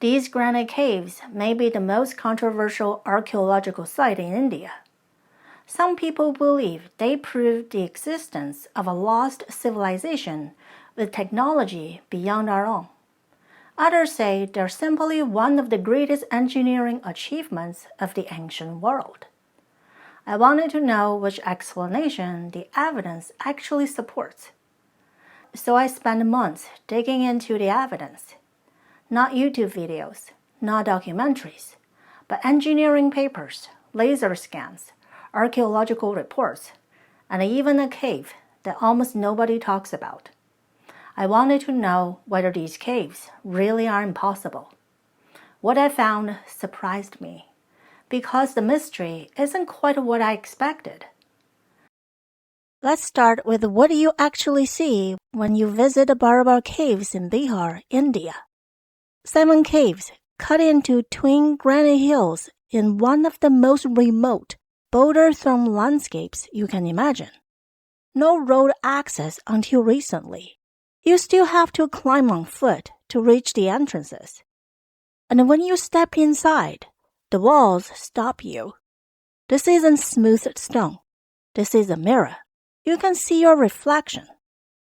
These granite caves may be the most controversial archaeological site in India. Some people believe they prove the existence of a lost civilization with technology beyond our own. Others say they're simply one of the greatest engineering achievements of the ancient world. I wanted to know which explanation the evidence actually supports. So I spent months digging into the evidence. Not YouTube videos, not documentaries, but engineering papers, laser scans, archaeological reports, and even a cave that almost nobody talks about. I wanted to know whether these caves really are impossible. What I found surprised me, because the mystery isn't quite what I expected. Let's start with what you actually see when you visit the Barabar Caves in Bihar, India. 7 caves cut into twin granite hills in one of the most remote, boulder-thrown landscapes you can imagine. No road access until recently. You still have to climb on foot to reach the entrances. And when you step inside, the walls stop you. This isn't smooth stone. This is a mirror. You can see your reflection.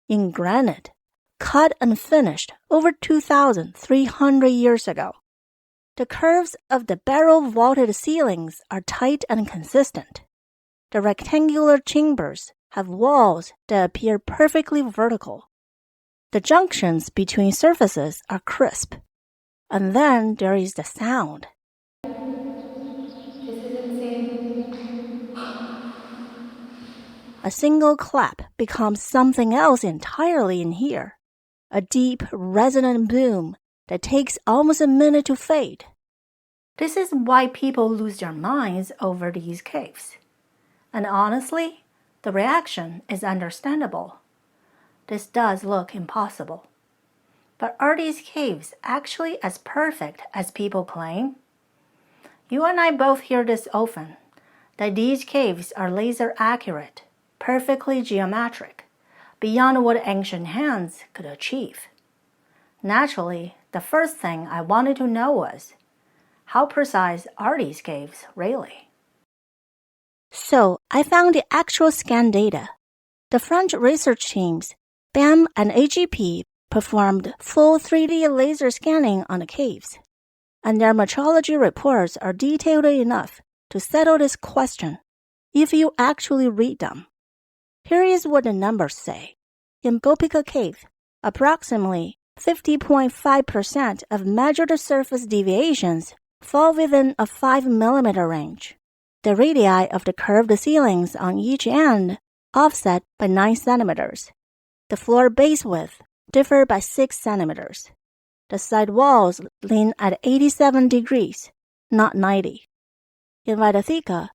In granite, cut and finished over 2,300 years ago. The curves of the barrel-vaulted ceilings are tight and consistent. The rectangular chambers have walls that appear perfectly vertical. The junctions between surfaces are crisp. And then there is the sound. This is insane. A single clap becomes something else entirely in here. A deep, resonant boom that takes almost a minute to fade. This is why people lose their minds over these caves. And honestly, the reaction is understandable. This does look impossible. But are these caves actually as perfect as people claim? You and I both hear this often, that these caves are laser accurate, perfectly geometric, beyond what ancient hands could achieve. Naturally, the first thing I wanted to know was, how precise are these caves really? So I found the actual scan data. The French research teams, BAM and AGP, performed full 3D laser scanning on the caves, and their metrology reports are detailed enough to settle this question if you actually read them. Here is what the numbers say. In Gopika Cave, approximately 50.5% of measured surface deviations fall within a 5 mm range. The radii of the curved ceilings on each end offset by 9 cm. The floor base width differ by 6 cm. The side walls lean at 87 degrees, not 90. In Vidyathika,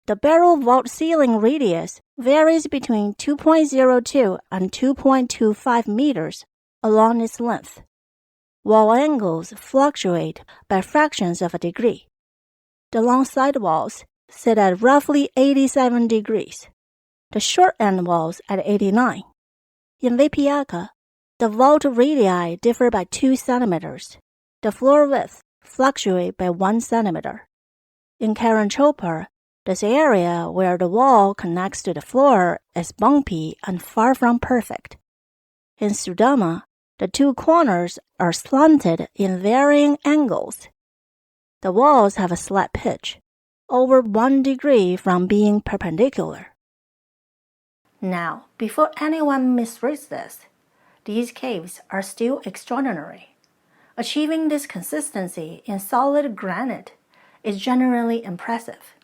the barrel vault ceiling radius varies between 2.02 and 2.25 meters along its length. Wall angles fluctuate by fractions of a degree. The long side walls sit at roughly 87 degrees, the short end walls at 89. In Vipayaka, the vault radii differ by 2 centimeters. The floor width fluctuates by 1 centimeter. In Karanchopar, this area where the wall connects to the floor is bumpy and far from perfect. In Sudama, the 2 corners are slanted in varying angles. The walls have a slight pitch, over 1 degree from being perpendicular. Now, before anyone misreads this, these caves are still extraordinary. Achieving this consistency in solid granite is generally impressive.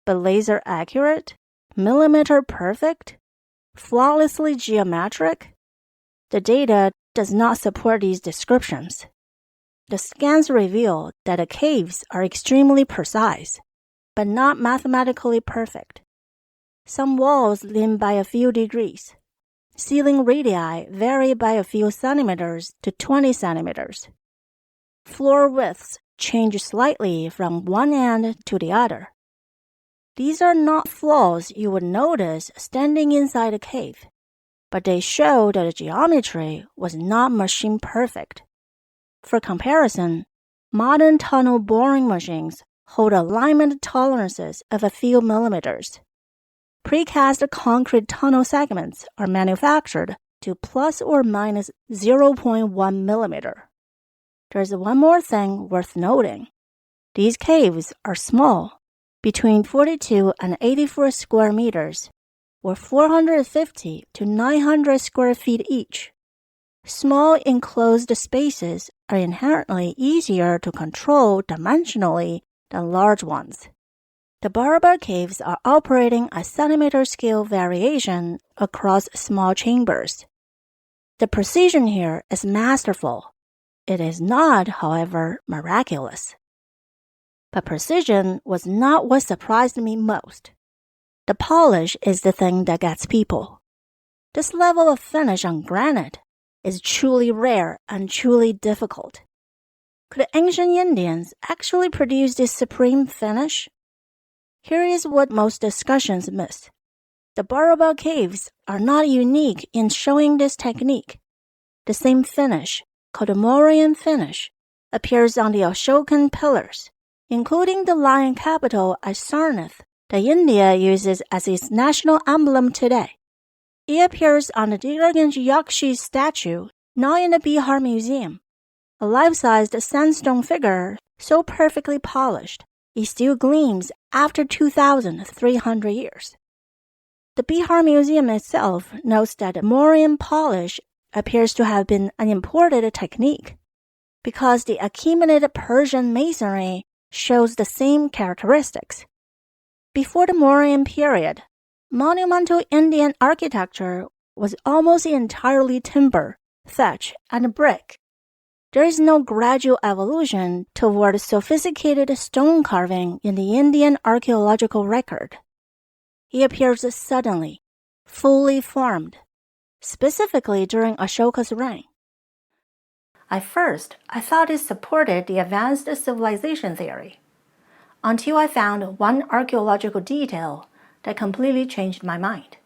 But laser accurate, millimeter perfect, flawlessly geometric? The data does not support these descriptions. The scans reveal that the caves are extremely precise, but not mathematically perfect. Some walls lean by a few degrees. Ceiling radii vary by a few centimeters to 20 centimeters. Floor widths change slightly from one end to the other. These are not flaws you would notice standing inside a cave, but they show that the geometry was not machine perfect. For comparison, modern tunnel boring machines hold alignment tolerances of a few millimeters. Precast concrete tunnel segments are manufactured to plus or minus 0.1 millimeter. There's one more thing worth noting. These caves are small, between 42 and 84 square meters, or 450 to 900 square feet each. Small enclosed spaces are inherently easier to control dimensionally than large ones. The Barabar Caves are operating a centimeter scale variation across small chambers. The precision here is masterful. It is not, however, miraculous. But precision was not what surprised me most. The polish is the thing that gets people. This level of finish on granite is truly rare and truly difficult. Could ancient Indians actually produce this supreme finish? Here is what most discussions miss. The Barabar Caves are not unique in showing this technique. The same finish, called the Mauryan finish, appears on the Ashokan pillars, including the lion capital at Sarnath that India uses as its national emblem today. It appears on the Gilganj Yakshi statue now in the Bihar Museum, a life-sized sandstone figure so perfectly polished it still gleams after 2,300 years. The Bihar Museum itself notes that the Mauryan polish appears to have been an imported technique because the Achaemenid Persian masonry shows the same characteristics. Before the Mauryan period, monumental Indian architecture was almost entirely timber, thatch, and brick. There is no gradual evolution toward sophisticated stone carving in the Indian archaeological record. It appears suddenly, fully formed, specifically during Ashoka's reign. At first, I thought it supported the advanced civilization theory, until I found one archaeological detail that completely changed my mind.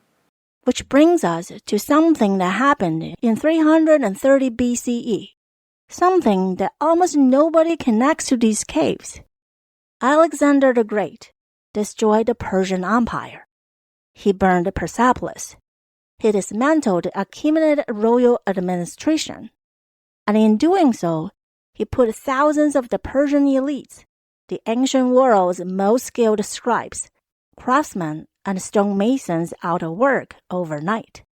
Which brings us to something that happened in 330 BCE. Something that almost nobody connects to these caves. Alexander the Great destroyed the Persian Empire. He burned Persepolis. He dismantled the Achaemenid royal administration. And in doing so, he put thousands of the Persian elites, the ancient world's most skilled scribes, craftsmen, and stonemasons out of work overnight.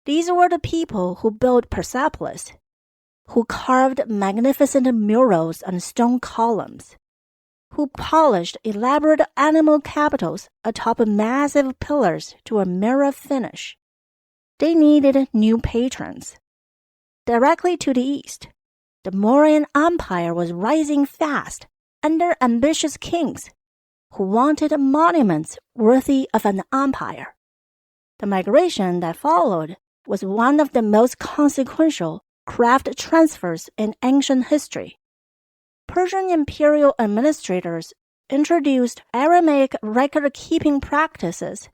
These were the people who built Persepolis, who carved magnificent murals on stone columns, who polished elaborate animal capitals atop massive pillars to a mirror finish. They needed new patrons. Directly to the east, the Mauryan Empire was rising fast under ambitious kings who wanted monuments worthy of an empire. The migration that followed was one of the most consequential craft transfers in ancient history. Persian imperial administrators introduced Aramaic record-keeping practices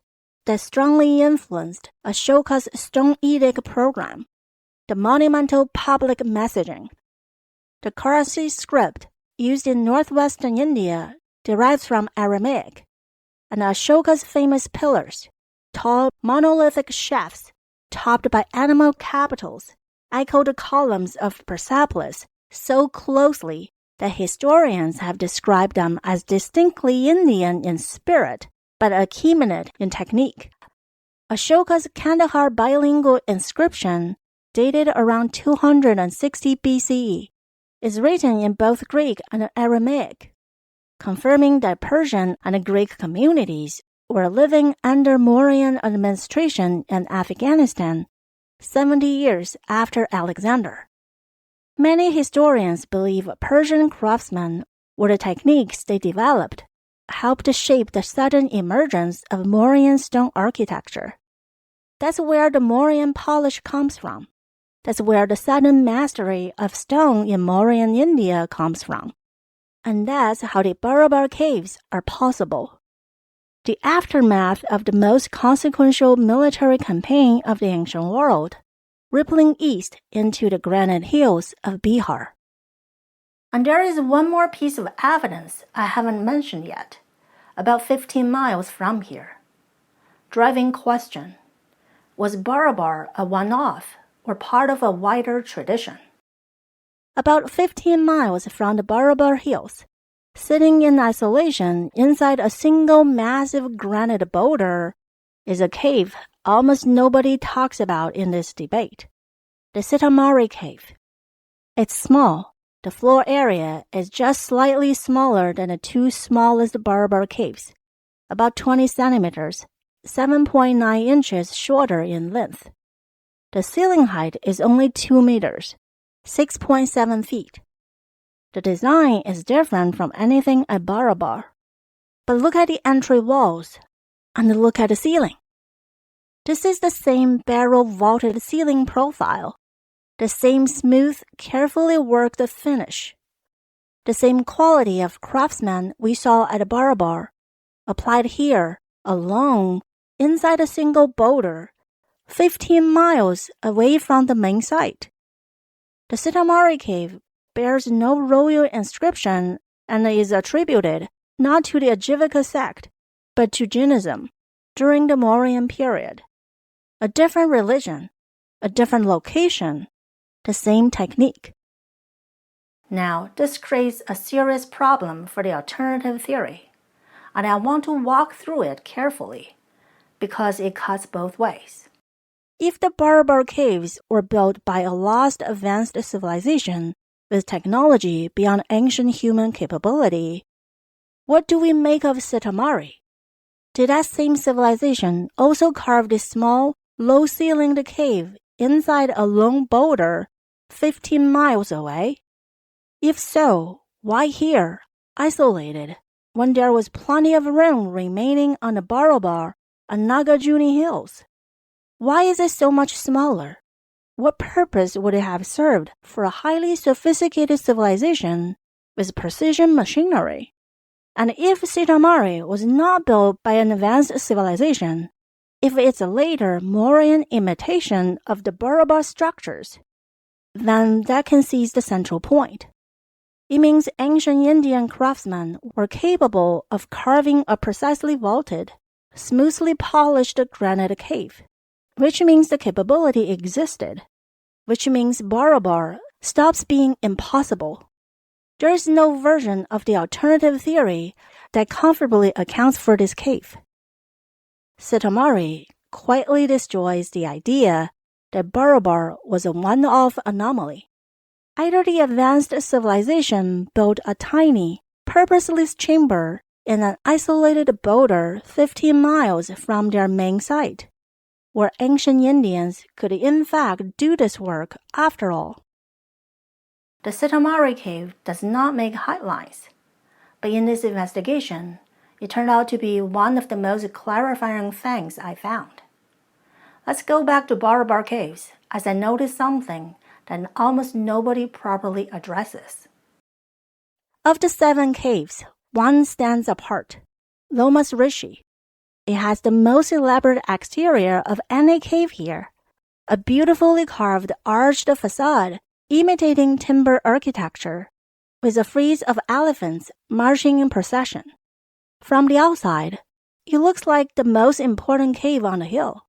that strongly influenced Ashoka's stone edict program, the monumental public messaging. The Kharosthi script used in northwestern India derives from Aramaic, and Ashoka's famous pillars, tall monolithic shafts topped by animal capitals, echo the columns of Persepolis so closely that historians have described them as distinctly Indian in spirit, but Achaemenid in technique. Ashoka's Kandahar bilingual inscription, dated around 260 BCE, is written in both Greek and Aramaic, confirming that Persian and Greek communities were living under Mauryan administration in Afghanistan 70 years after Alexander. Many historians believe Persian craftsmen or the techniques they developed helped shape the sudden emergence of Mauryan stone architecture. That's where the Mauryan polish comes from. That's where the sudden mastery of stone in Mauryan India comes from. And that's how the Barabar Caves are possible. The aftermath of the most consequential military campaign of the ancient world, rippling east into the granite hills of Bihar. And there is one more piece of evidence I haven't mentioned yet, about 15 miles from here. Driving question. Was Barabar a one-off or part of a wider tradition? About 15 miles from the Barabar Hills, sitting in isolation inside a single massive granite boulder, is a cave almost nobody talks about in this debate, the Sitamari Cave. It's small. The floor area is just slightly smaller than the two smallest Barabar caves, about 20 centimeters, 7.9 inches shorter in length. The ceiling height is only 2 meters, 6.7 feet. The design is different from anything at Barabar. But look at the entry walls, and look at the ceiling. This is the same barrel vaulted ceiling profile, the same smooth, carefully worked finish, the same quality of craftsman we saw at Barabar, applied here, alone, inside a single boulder, 15 miles away from the main site. The Sitamari Cave bears no royal inscription and is attributed not to the Ajivika sect, but to Jainism during the Mauryan period. A different religion, a different location, the same technique. Now, this creates a serious problem for the alternative theory, and I want to walk through it carefully, because it cuts both ways. If the Barabar Caves were built by a lost advanced civilization with technology beyond ancient human capability, what do we make of Sitamari? Did that same civilization also carve this small, low-ceilinged cave inside a lone boulder 15 miles away? If so, why here, isolated, when there was plenty of room remaining on the Barabar and Nagarjuna hills? Why is it so much smaller? What purpose would it have served for a highly sophisticated civilization with precision machinery? And if Sitamari was not built by an advanced civilization, if it's a later Mauryan imitation of the Barabar structures, then that concedes the central point. It means ancient Indian craftsmen were capable of carving a precisely vaulted, smoothly polished granite cave, which means the capability existed, which means Barabar stops being impossible. There is no version of the alternative theory that comfortably accounts for this cave. Sitamari quietly destroys the idea that Barabar was a one-off anomaly. Either the advanced civilization built a tiny, purposeless chamber in an isolated boulder 15 miles from their main site, or ancient Indians could in fact do this work after all. The Sitamari Cave does not make headlines, but in this investigation, it turned out to be one of the most clarifying things I found. Let's go back to Barabar Caves, as I noticed something that almost nobody properly addresses. Of the 7 caves, one stands apart, Lomas Rishi. It has the most elaborate exterior of any cave here, a beautifully carved arched facade imitating timber architecture, with a frieze of elephants marching in procession. From the outside, it looks like the most important cave on the hill.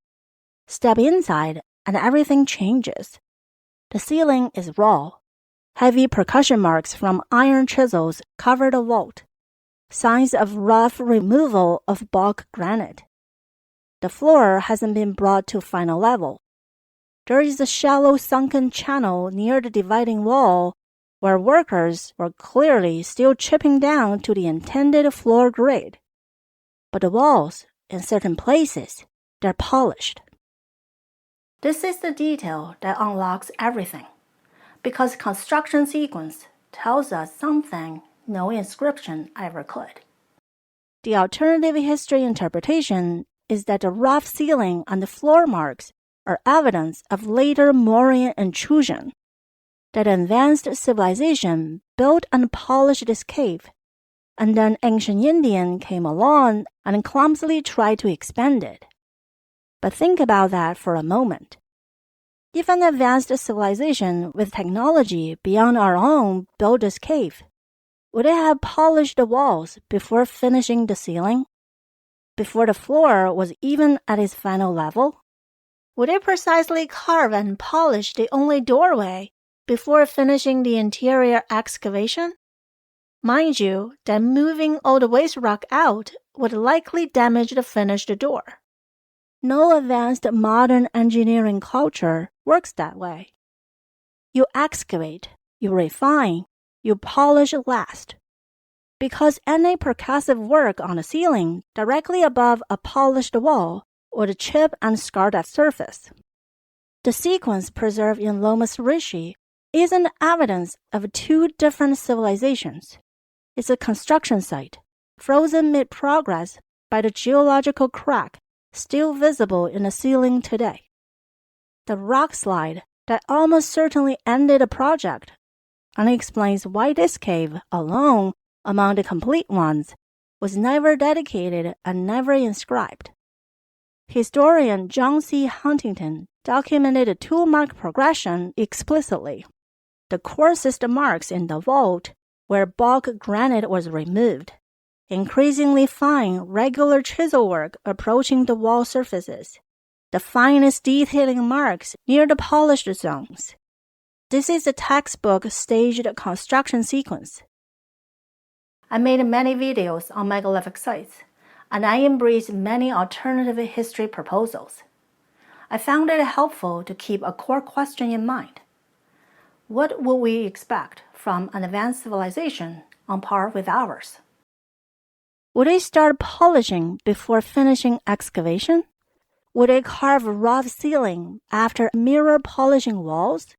Step inside and everything changes. The ceiling is raw. Heavy percussion marks from iron chisels cover the vault, signs of rough removal of bulk granite. The floor hasn't been brought to final level. There is a shallow sunken channel near the dividing wall where workers were clearly still chipping down to the intended floor grade. But the walls, in certain places, they're polished. This is the detail that unlocks everything, because construction sequence tells us something no inscription ever could. The alternative history interpretation is that the rough ceiling and the floor marks are evidence of later Mauryan intrusion, that advanced civilization built and polished this cave, and then ancient Indian came along and clumsily tried to expand it. But think about that for a moment. If an advanced civilization with technology beyond our own built this cave, would it have polished the walls before finishing the ceiling? Before the floor was even at its final level? Would it precisely carve and polish the only doorway before finishing the interior excavation? Mind you, that moving all the waste rock out would likely damage the finished door. No advanced modern engineering culture works that way. You excavate, you refine, you polish last. Because any percussive work on the ceiling directly above a polished wall would chip and scar that surface. The sequence preserved in Lomas Rishi isn't evidence of two different civilizations. It's a construction site, frozen mid-progress by the geological crack still visible in the ceiling today. The rock slide that almost certainly ended the project and explains why this cave, alone among the complete ones, was never dedicated and never inscribed. Historian John C. Huntington documented the tool-mark progression explicitly. The coarsest marks in the vault where bulk granite was removed, increasingly fine regular chisel work approaching the wall surfaces, the finest detailing marks near the polished zones. This is a textbook staged construction sequence. I made many videos on megalithic sites, and I embraced many alternative history proposals. I found it helpful to keep a core question in mind. What would we expect from an advanced civilization on par with ours? Would it start polishing before finishing excavation? Would it carve rough ceiling after mirror polishing walls?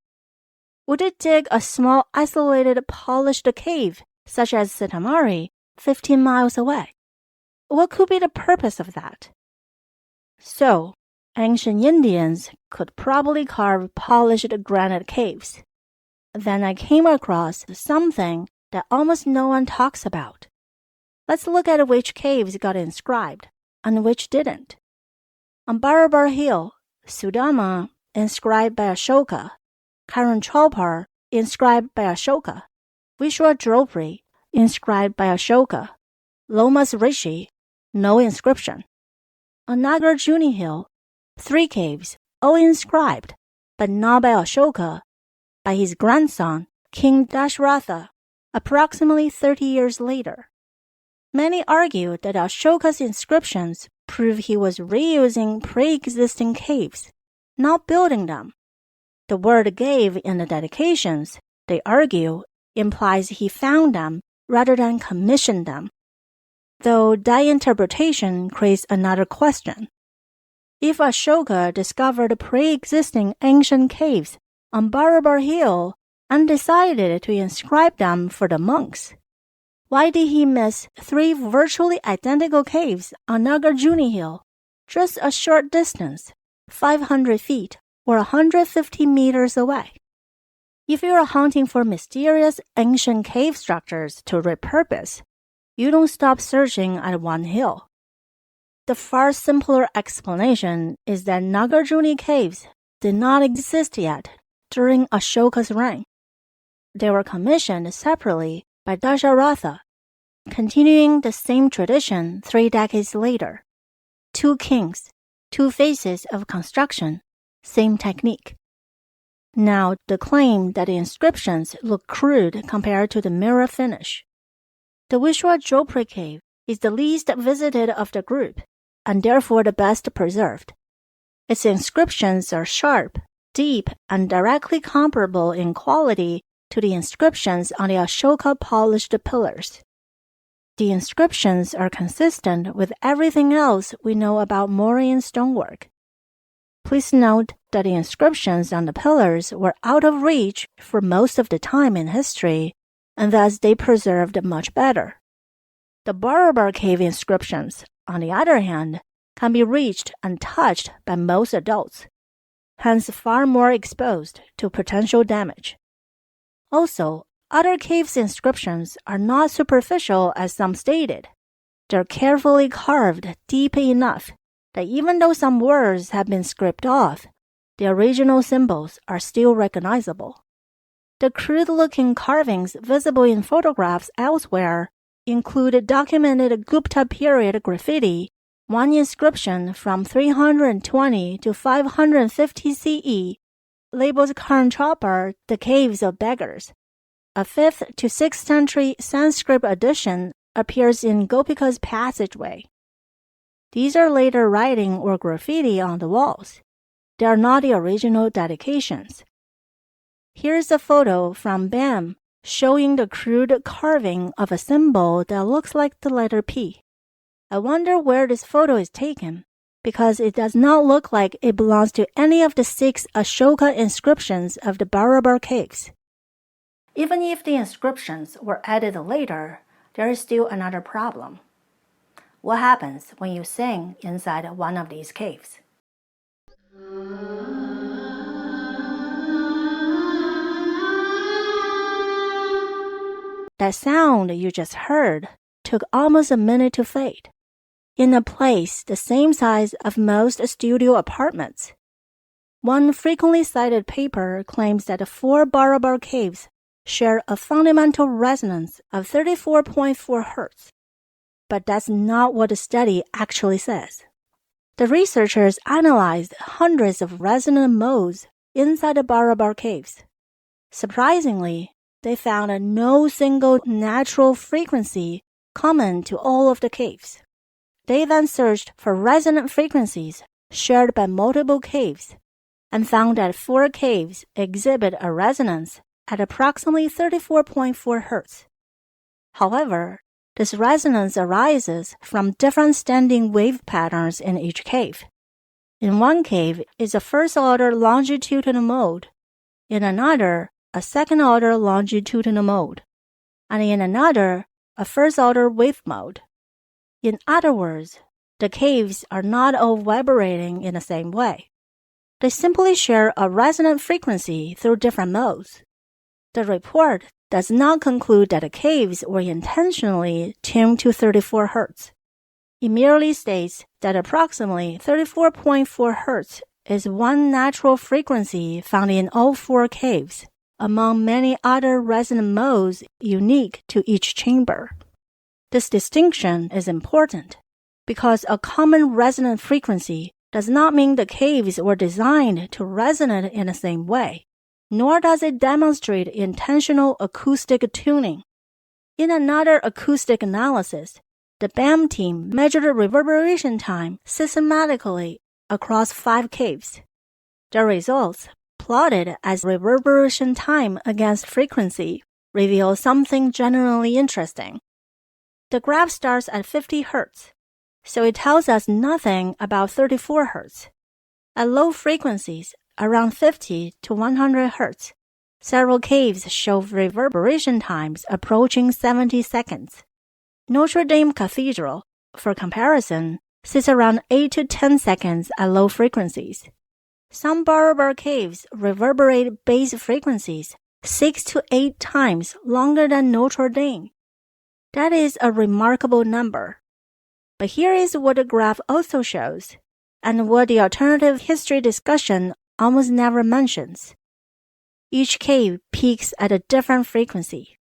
Would it dig a small isolated polished cave, such as Sitamari, 15 miles away? What could be the purpose of that? So, ancient Indians could probably carve polished granite caves. Then I came across something that almost no one talks about. Let's look at which caves got inscribed and which didn't. On Barabar Hill, Sudama, inscribed by Ashoka, Karanchopar, inscribed by Ashoka, Vishwadropri, inscribed by Ashoka, Lomas Rishi, no inscription. On Nagarjuni Hill, 3 caves, all inscribed, but not by Ashoka, by his grandson, King Dashratha, approximately 30 years later. Many argue that Ashoka's inscriptions prove he was reusing pre-existing caves, not building them. The word gave in the dedications, they argue, implies he found them rather than commissioned them. Though that interpretation creates another question. If Ashoka discovered pre-existing ancient caves on Barabar Hill and decided to inscribe them for the monks, why did he miss 3 virtually identical caves on Nagarjuni Hill, just a short distance, 500 feet or 150 meters away? If you are hunting for mysterious ancient cave structures to repurpose, you don't stop searching at one hill. The far simpler explanation is that Nagarjuni caves did not exist yet during Ashoka's reign. They were commissioned separately by Dasharatha, continuing the same tradition 3 decades later. 2 kings, 2 phases of construction, same technique. Now, the claim that the inscriptions look crude compared to the mirror finish. The Vishwadropri cave is the least visited of the group, and therefore the best preserved. Its inscriptions are sharp, deep, and directly comparable in quality to the inscriptions on the Ashoka polished pillars. The inscriptions are consistent with everything else we know about Mauryan stonework. Please note that the inscriptions on the pillars were out of reach for most of the time in history, and thus they preserved much better. The Barabar cave inscriptions, on the other hand, can be reached and touched by most adults, hence far more exposed to potential damage. Also, other caves' inscriptions are not superficial as some stated. They're carefully carved deep enough that even though some words have been scraped off, the original symbols are still recognizable. The crude-looking carvings visible in photographs elsewhere include documented Gupta period graffiti, one inscription from 320 to 550 CE, labeled Karnchopar, the Caves of Beggars. A 5th to 6th century Sanskrit edition appears in Gopika's passageway. These are later writing or graffiti on the walls. They are not the original dedications. Here's a photo from BAM showing the crude carving of a symbol that looks like the letter P. I wonder where this photo is taken, because it does not look like it belongs to any of the 6 Ashoka inscriptions of the Barabar Caves. Even if the inscriptions were added later, there is still another problem. What happens when you sing inside one of these caves? That sound you just heard took almost a minute to fade, in a place the same size of most studio apartments. One frequently cited paper claims that the 4 Barabar caves share a fundamental resonance of 34.4 Hz. But that's not what the study actually says. The researchers analyzed hundreds of resonant modes inside the Barabar caves. Surprisingly, they found no single natural frequency common to all of the caves. They then searched for resonant frequencies shared by multiple caves and found that 4 caves exhibit a resonance at approximately 34.4 Hz. However, this resonance arises from different standing wave patterns in each cave. In one cave is a first-order longitudinal mode, in another, a second-order longitudinal mode, and in another, a first-order wave mode. In other words, the caves are not all vibrating in the same way. They simply share a resonant frequency through different modes. The report does not conclude that the caves were intentionally tuned to 34 Hz. It merely states that approximately 34.4 Hz is one natural frequency found in all 4 caves, among many other resonant modes unique to each chamber. This distinction is important because a common resonant frequency does not mean the caves were designed to resonate in the same way, nor does it demonstrate intentional acoustic tuning. In another acoustic analysis, the BAM team measured reverberation time systematically across 5 caves. The results, plotted as reverberation time against frequency, reveal something generally interesting. The graph starts at 50 Hz, so it tells us nothing about 34 Hz. At low frequencies, around 50 to 100 Hz, several caves show reverberation times approaching 70 seconds. Notre Dame Cathedral, for comparison, sits around 8 to 10 seconds at low frequencies. Some Barabar caves reverberate base frequencies 6 to 8 times longer than Notre Dame. That is a remarkable number. But here is what the graph also shows, and what the alternative history discussion almost never mentions. Each cave peaks at a different frequency.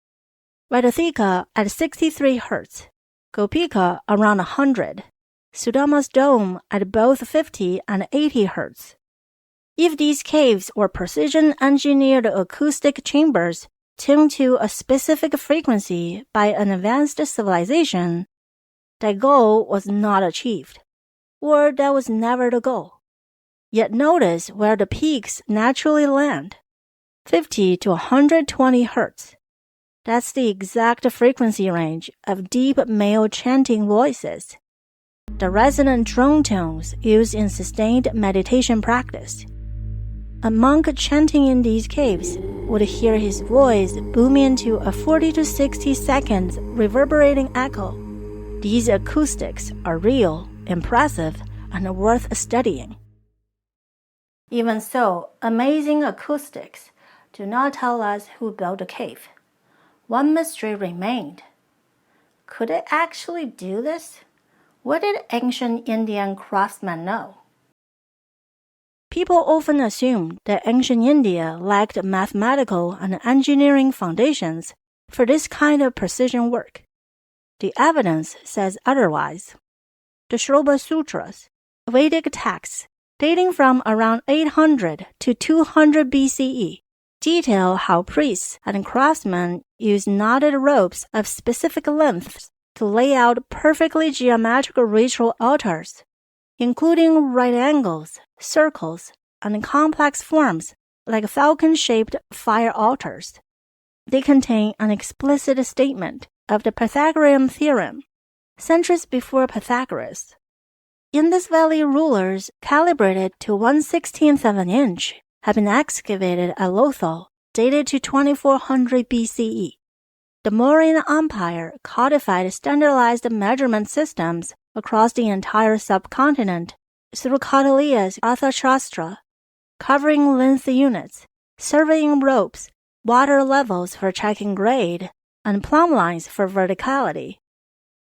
Vaidhika at 63 Hz, Gopika around 100, Sudama's dome at both 50 and 80 Hz. If these caves were precision-engineered acoustic chambers tuned to a specific frequency by an advanced civilization, that goal was not achieved, or that was never the goal. Yet notice where the peaks naturally land, 50 to 120 Hz. That's the exact frequency range of deep male chanting voices, the resonant drone tones used in sustained meditation practice. A monk chanting in these caves would hear his voice boom into a 40 to 60 seconds reverberating echo. These acoustics are real, impressive, and worth studying. Even so, amazing acoustics do not tell us who built the cave. One mystery remained. Could it actually do this? What did ancient Indian craftsmen know? People often assumed that ancient India lacked mathematical and engineering foundations for this kind of precision work. The evidence says otherwise. The Shloba Sutras, Vedic texts dating from around 800 to 200 BCE, detail how priests and craftsmen used knotted ropes of specific lengths to lay out perfectly geometrical ritual altars, including right angles, circles, and complex forms like falcon-shaped fire altars. They contain an explicit statement of the Pythagorean theorem, centuries before Pythagoras. Indus Valley rulers calibrated to 1/16th of an inch have been excavated at Lothal, dated to 2400 BCE. The Mauryan Empire codified standardized measurement systems across the entire subcontinent through Kautilya's Arthashastra, covering length units, surveying ropes, water levels for checking grade, and plumb lines for verticality.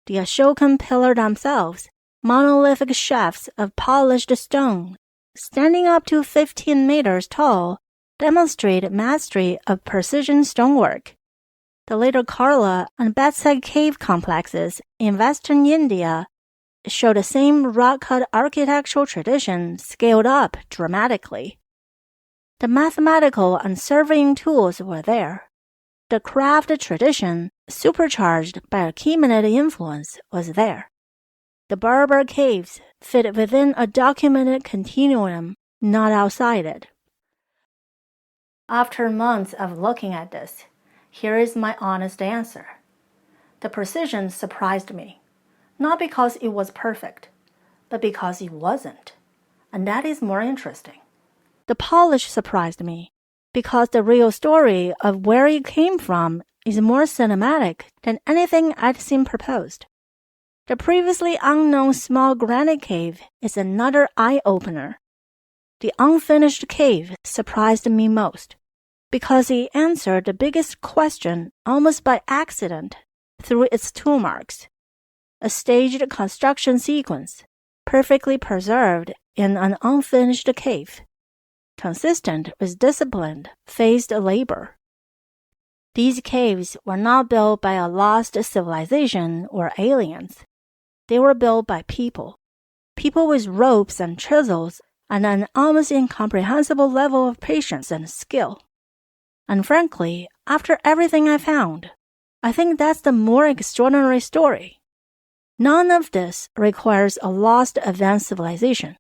The Ashokan pillar themselves, monolithic shafts of polished stone, standing up to 15 meters tall, demonstrate mastery of precision stonework. The later Karla and Betsag cave complexes in western India show the same rock-cut architectural tradition scaled up dramatically. The mathematical and surveying tools were there. The craft tradition, supercharged by Achaemenid influence, was there. The Barabar Caves fit within a documented continuum, not outside it. After months of looking at this, here is my honest answer. The precision surprised me, not because it was perfect, but because it wasn't, and that is more interesting. The polish surprised me, because the real story of where it came from is more cinematic than anything I'd seen proposed. The previously unknown small granite cave is another eye-opener. The unfinished cave surprised me most, because it answered the biggest question almost by accident through its tool marks. A staged construction sequence, perfectly preserved in an unfinished cave, consistent with disciplined, phased labor. These caves were not built by a lost civilization or aliens. They were built by people with ropes and chisels and an almost incomprehensible level of patience and skill. And frankly, after everything I found, I think that's the more extraordinary story. None of this requires a lost advanced civilization.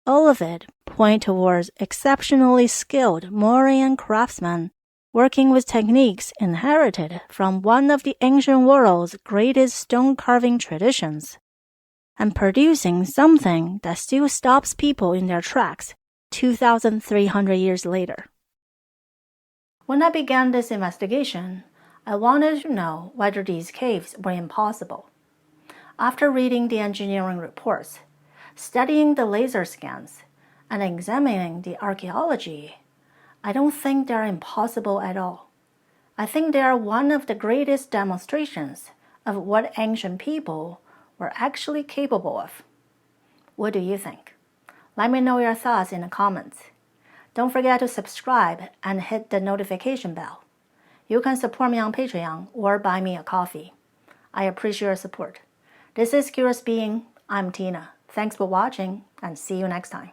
All of it point towards exceptionally skilled Mauryan craftsmen working with techniques inherited from one of the ancient world's greatest stone carving traditions, and producing something that still stops people in their tracks 2,300 years later. When I began this investigation, I wanted to know whether these caves were impossible. After reading the engineering reports, studying the laser scans, and examining the archaeology, I don't think they're impossible at all. I think they are one of the greatest demonstrations of what ancient people were actually capable of. What do you think? Let me know your thoughts in the comments. Don't forget to subscribe and hit the notification bell. You can support me on Patreon or buy me a coffee. I appreciate your support. This is Curious Being. I'm Tina. Thanks for watching and see you next time.